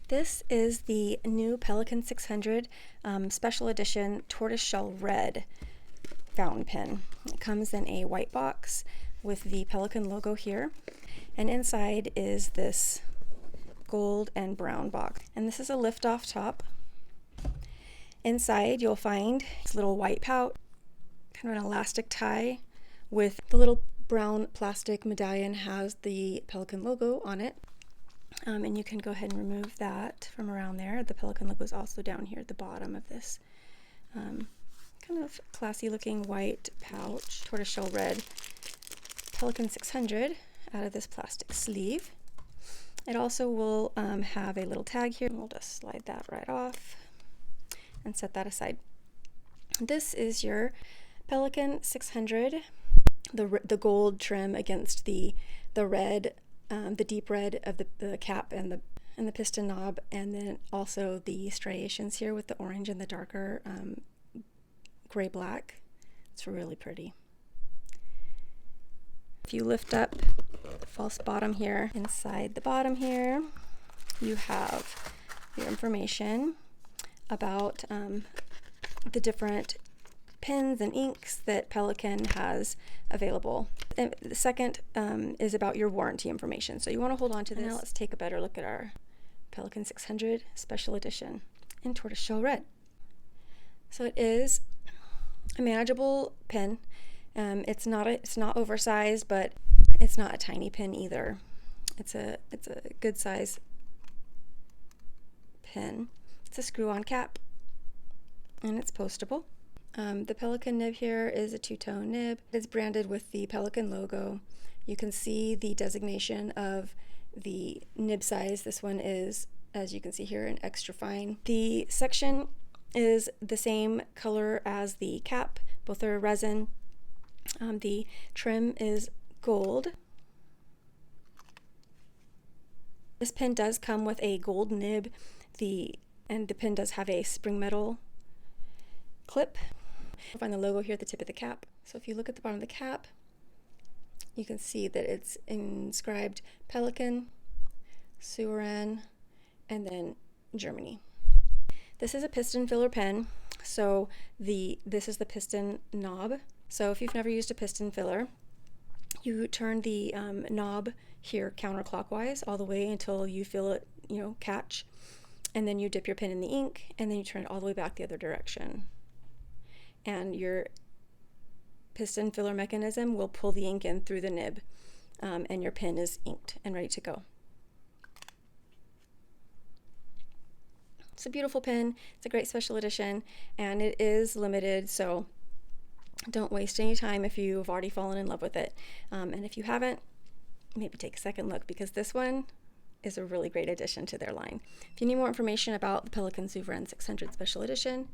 This is the new Pelikan 600 Special Edition Tortoiseshell-Red fountain pen. It comes in a white box with the Pelikan logo here, and inside is this gold and brown box. And this is a lift-off top. Inside you'll find this little white pouch, kind of an elastic tie with the little brown plastic medallion has the Pelikan logo on it. And you can go ahead and remove that from around there. The Pelikan logo is also down here at the bottom of this kind of classy looking white pouch, tortoiseshell-red Pelikan 600 out of this plastic sleeve. It also will have a little tag here. We'll just slide that right off and set that aside. This is your Pelikan 600, the gold trim against the red, the deep red of the cap and the piston knob, and then also the striations here with the orange and the darker gray black. It's really pretty. If you lift up the false bottom here, inside the bottom here you have your information about the different pens and inks that Pelikan has available. And the second is about your warranty information. So you want to hold on to this. Now let's take a better look at our Pelikan 600 Special Edition in Tortoiseshell-Red. So it is a manageable pen. It's not oversized, but it's not a tiny pen either. It's a good size pen. It's a screw-on cap, and it's postable. The Pelikan nib here is a two-tone nib. It's branded with the Pelikan logo. You can see the designation of the nib size. This one is, as you can see here, an extra fine. The section is the same color as the cap. Both are resin. The trim is gold. This pen does come with a gold nib. And the pen does have a spring metal clip. You'll find the logo here at the tip of the cap. So if you look at the bottom of the cap, you can see that it's inscribed Pelikan, Souveran, and then Germany. This is a piston filler pen, so this is the piston knob. So if you've never used a piston filler, you turn the knob here counterclockwise all the way until you feel it, catch, and then you dip your pen in the ink, and then you turn it all the way back the other direction. And your piston filler mechanism will pull the ink in through the nib, and your pen is inked and ready to go. It's a beautiful pen. It's a great special edition, and it is limited, so don't waste any time if you've already fallen in love with it. And if you haven't, maybe take a second look, because this one is a really great addition to their line. If you need more information about the Pelikan Souveran 600 Special Edition,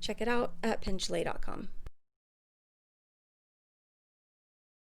check it out at penchalet.com.